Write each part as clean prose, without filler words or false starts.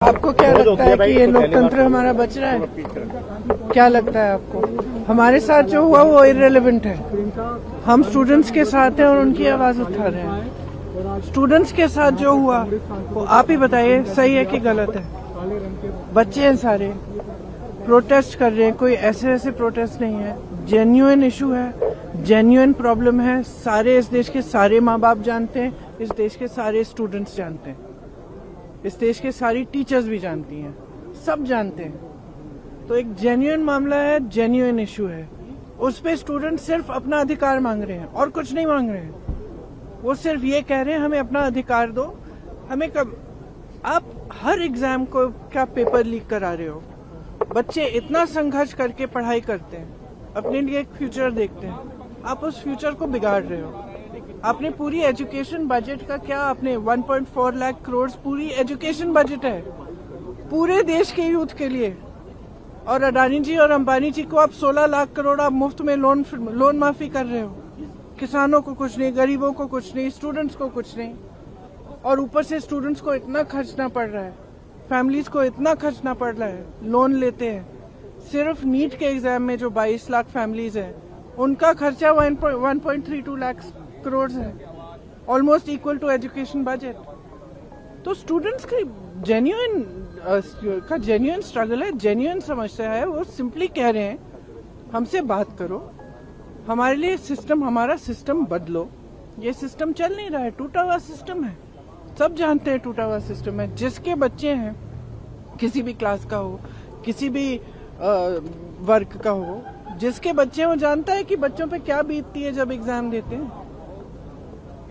आपको क्या लगता है कि ये लोकतंत्र हमारा बच रहा है? क्या लगता है आपको? हमारे साथ जो हुआ वो इररिलेवेंट है। हम स्टूडेंट्स के साथ हैं और उनकी आवाज उठा रहे हैं। स्टूडेंट्स के साथ जो हुआ वो आप ही बताइए, सही है कि गलत है? बच्चे हैं सारे, प्रोटेस्ट कर रहे हैं, कोई ऐसे प्रोटेस्ट नहीं है, जेन्युइन इशू है, जेन्युइन प्रॉब्लम है। सारे इस देश के सारे माँ बाप जानते हैं, इस देश के सारे स्टूडेंट्स जानते हैं, इस देश के सारी टीचर्स भी जानती हैं, सब जानते हैं। तो एक जेन्युइन मामला है, जेन्युइन इशू है। उस पे स्टूडेंट सिर्फ अपना अधिकार मांग रहे हैं और कुछ नहीं मांग रहे हैं। वो सिर्फ ये कह रहे हैं हमें अपना अधिकार दो। हमें कब आप हर एग्जाम को क्या पेपर लीक करा रहे हो? बच्चे इतना संघर्ष करके पढ़ाई करते हैं, अपने लिए एक फ्यूचर देखते हैं, आप उस फ्यूचर को बिगाड़ रहे हो। आपने पूरी एजुकेशन बजट का क्या, आपने 1.4 लाख करोड़ पूरी एजुकेशन बजट है पूरे देश के यूथ के लिए, और अडानी जी और अंबानी जी को आप 16 लाख करोड़ आप मुफ्त में लोन माफी कर रहे हो। किसानों को कुछ नहीं, गरीबों को कुछ नहीं, स्टूडेंट्स को कुछ नहीं, और ऊपर से स्टूडेंट्स को इतना खर्चना पड़ रहा है, फैमिलीज को इतना खर्चना पड़ रहा है, लोन लेते हैं। सिर्फ नीट के एग्जाम में जो 22 लाख फैमिलीज है उनका खर्चा 1.32 लाख करोड़ है, almost equal to education budget. तो स्टूडेंट्स की जेन्युइन स्ट्रगल है, जेन्युइन समस्या है। वो सिंपली कह रहे हैं हमसे बात करो, हमारे लिए सिस्टम, हमारा सिस्टम बदलो। ये सिस्टम चल नहीं रहा है, टूटा हुआ सिस्टम है, सब जानते हैं टूटा हुआ सिस्टम है। जिसके बच्चे हैं, किसी भी क्लास का हो, किसी भी वर्ग का हो, जिसके बच्चे वो जानता है कि बच्चों पे क्या बीतती है जब एग्जाम देते हैं।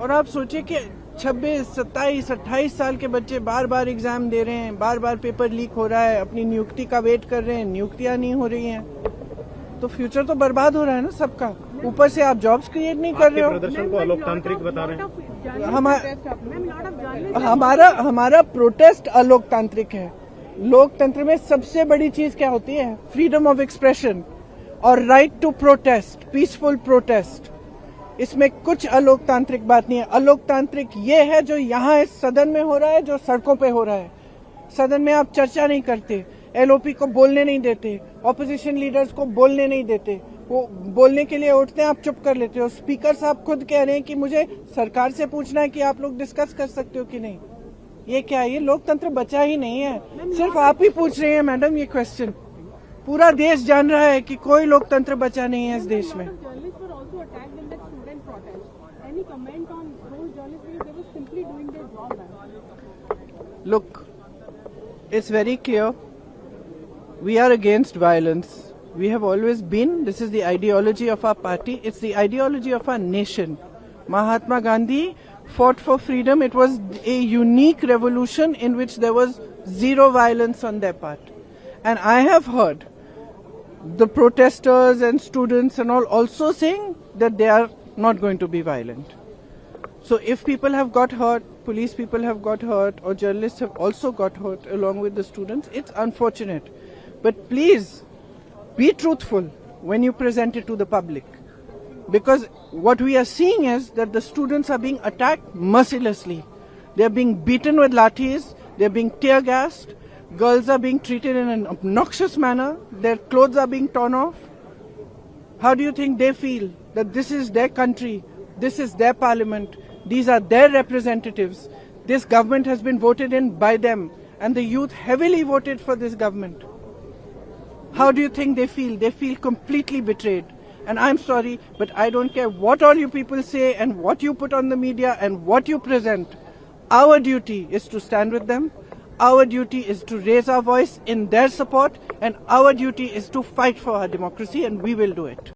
और आप सोचिए कि 26, 27, 28 साल के बच्चे बार बार एग्जाम दे रहे हैं, बार बार पेपर लीक हो रहा है, अपनी नियुक्ति का वेट कर रहे हैं, नियुक्तियां नहीं हो रही हैं, तो फ्यूचर तो बर्बाद हो रहा है ना सबका। ऊपर से आप जॉब्स क्रिएट नहीं कर रहे हो। प्रदर्शन को अलोकतांत्रिक बता रहे हैं। हमारा प्रोटेस्ट अलोकतांत्रिक है। लोकतंत्र में सबसे बड़ी चीज क्या होती है? फ्रीडम ऑफ एक्सप्रेशन और right to protest, peaceful protest. इसमें कुछ अलोकतांत्रिक बात नहीं है। अलोकतांत्रिक ये है जो यहाँ इस सदन में हो रहा है, जो सड़कों पे हो रहा है। सदन में आप चर्चा नहीं करते, एलओपी को बोलने नहीं देते, ऑपोजिशन लीडर्स को बोलने नहीं देते, वो बोलने के लिए उठते हैं, आप चुप कर लेते हो। स्पीकर साहब खुद कह रहे हैं कि मुझे सरकार से पूछना है कि आप लोग डिस्कस कर सकते हो कि नहीं। ये क्या है? ये लोकतंत्र बचा ही नहीं है, सिर्फ आप ही पूछ रहे हैं मैडम ये क्वेश्चन। पूरा देश जान रहा है कि कोई लोकतंत्र बचा नहीं है इस देश में। Look, it's very clear. We are against violence. We have always been. This is the ideology of our party. It's the ideology of our nation. Mahatma Gandhi fought for freedom. It was a unique revolution in which there was zero violence on their part. And I have heard the protesters and students and all also saying that they are not going to be violent. So if people have got hurt, police people have got hurt, or journalists have also got hurt along with the students, it's unfortunate. But please be truthful when you present it to the public. Because what we are seeing is that the students are being attacked mercilessly. They are being beaten with lathis, they are being tear gassed, girls are being treated in an obnoxious manner, their clothes are being torn off. How do you think they feel that this is their country, this is their parliament, these are their representatives, this government has been voted in by them, and the youth heavily voted for this government? How do you think they feel? They feel completely betrayed. And I'm sorry, but I don't care what all you people say and what you put on the media and what you present. Our duty is to stand with them. Our duty is to raise our voice in their support, and our duty is to fight for our democracy, and we will do it.